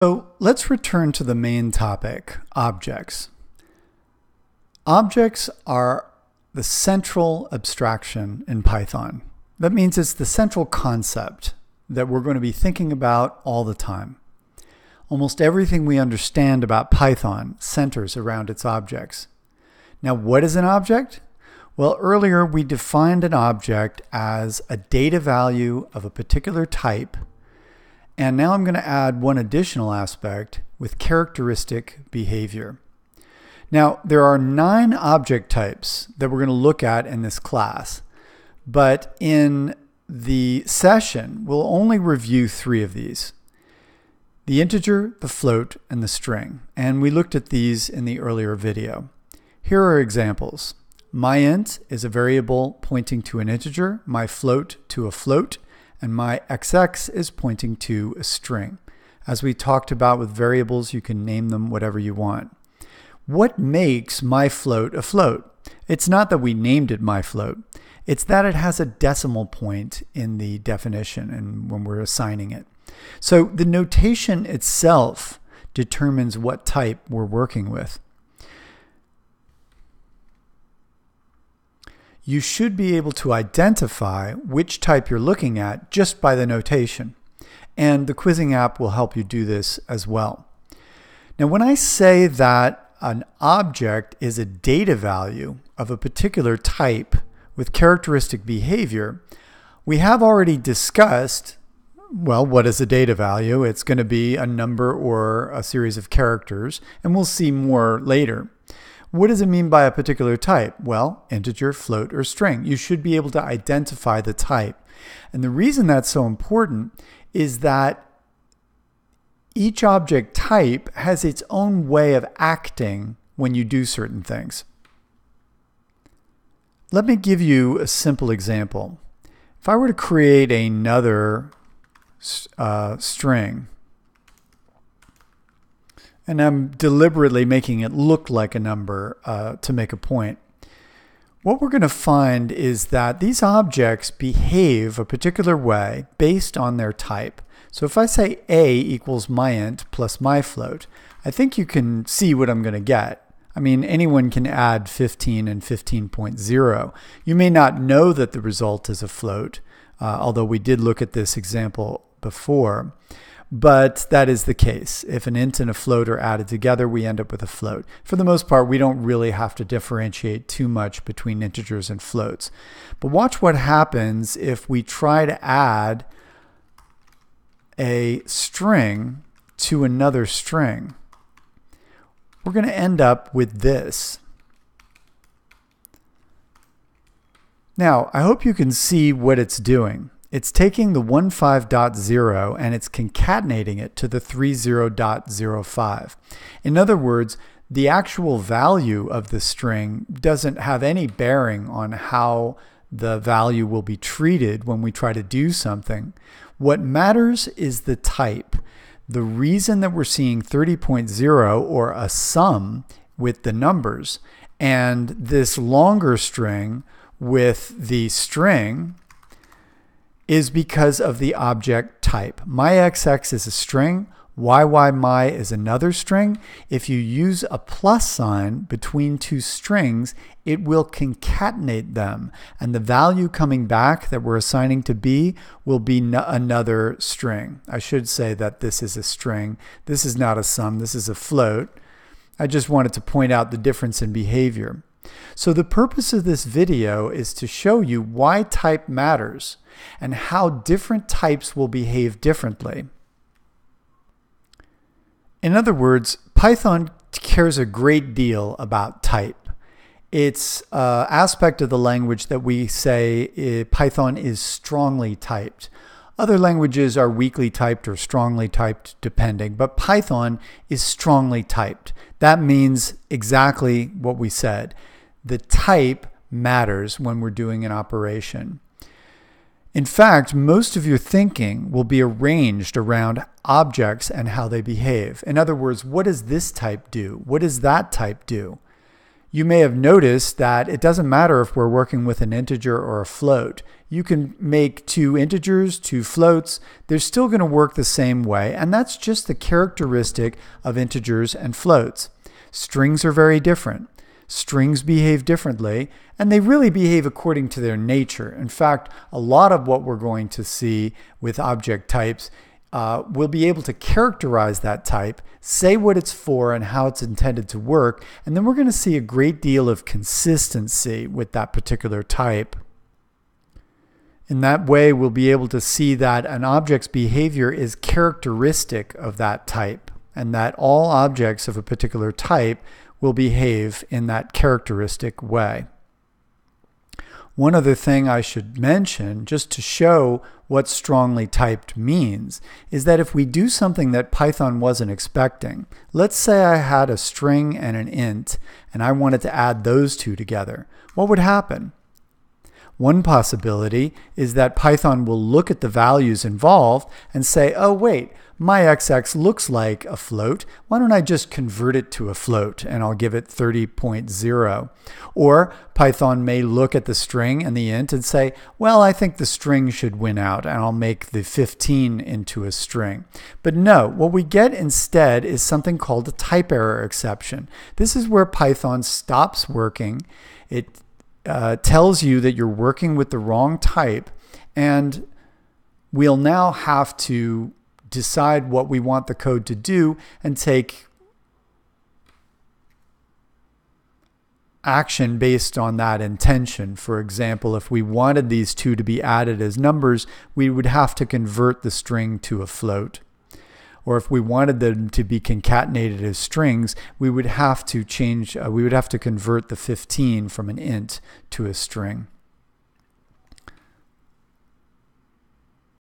So let's return to the main topic, objects. Objects are the central abstraction in Python. That means it's the central concept that we're going to be thinking about all the time. Almost everything we understand about Python centers around its objects. Now, what is an object? Well, earlier we defined an object as a data value of a particular type. And now I'm going to add one additional aspect with characteristic behavior. Now, there are 9 object types that we're going to look at in this class, but in the session, we'll only review 3 of these: the integer, the float, and the string. And we looked at these in the earlier video. Here are examples. MyInt is a variable pointing to an integer, myFloat to a float, and myXX is pointing to a string. As we talked about with variables, you can name them whatever you want. What makes myFloat a float? It's not that we named it myFloat. It's that it has a decimal point in the definition and when we're assigning it. So the notation itself determines what type we're working with. You should be able to identify which type you're looking at just by the notation. And the quizzing app will help you do this as well. Now, when I say that an object is a data value of a particular type with characteristic behavior, we have already discussed, well, what is a data value? It's going to be a number or a series of characters, and we'll see more later. What does it mean by a particular type? Well, integer, float, or string. You should be able to identify the type. And the reason that's so important is that each object type has its own way of acting when you do certain things. Let me give you a simple example. If I were to create another string, and I'm deliberately making it look like a number to make a point, what we're going to find is that these objects behave a particular way based on their type. So if I say A equals myInt plus myFloat, I think you can see what I'm going to get. I mean, anyone can add 15 and 15.0. You may not know that the result is a float, although we did look at this example before. But that is the case. If an int and a float are added together, we end up with a float. For the most part, we don't really have to differentiate too much between integers and floats. But watch what happens if we try to add a string to another string. We're going to end up with this. Now, I hope you can see what it's doing. It's taking the 15.0 and it's concatenating it to the 30.05. In other words, the actual value of the string doesn't have any bearing on how the value will be treated when we try to do something. What matters is the type. The reason that we're seeing 30.0 or a sum with the numbers and this longer string with the string is because of the object type. MyXX is a string, YY is another string. If you use a plus sign between two strings, it will concatenate them, and the value coming back that we're assigning to B will be another string. I should say that this is a string. This is not a sum, this is a float. I just wanted to point out the difference in behavior. So the purpose of this video is to show you why type matters and how different types will behave differently. In other words, Python cares a great deal about type. It's an aspect of the language that we say Python is strongly typed. Other languages are weakly typed or strongly typed depending, but Python is strongly typed. That means exactly what we said. The type matters when we're doing an operation. In fact, most of your thinking will be arranged around objects and how they behave. In other words, what does this type do? What does that type do? You may have noticed that it doesn't matter if we're working with an integer or a float. You can make two integers, two floats. They're still going to work the same way, and that's just the characteristic of integers and floats. Strings are very different. Strings behave differently, and they really behave according to their nature. In fact, a lot of what we're going to see with object types we'll be able to characterize that type, say what it's for and how it's intended to work, and then we're going to see a great deal of consistency with that particular type. In that way, we'll be able to see that an object's behavior is characteristic of that type, and that all objects of a particular type will behave in that characteristic way. One other thing I should mention, just to show what strongly typed means, is that if we do something that Python wasn't expecting, let's say I had a string and an int, and I wanted to add those two together, what would happen? One possibility is that Python will look at the values involved and say, oh wait, my XX looks like a float. Why don't I just convert it to a float and I'll give it 30.0. Or Python may look at the string and the int and say, well, I think the string should win out and I'll make the 15 into a string. But no, what we get instead is something called a type error exception. This is where Python stops working. It tells you that you're working with the wrong type, and we'll now have to decide what we want the code to do and take action based on that intention. For example, if we wanted these two to be added as numbers, we would have to convert the string to a float. Or if we wanted them to be concatenated as strings, we would have to convert the 15 from an int to a string.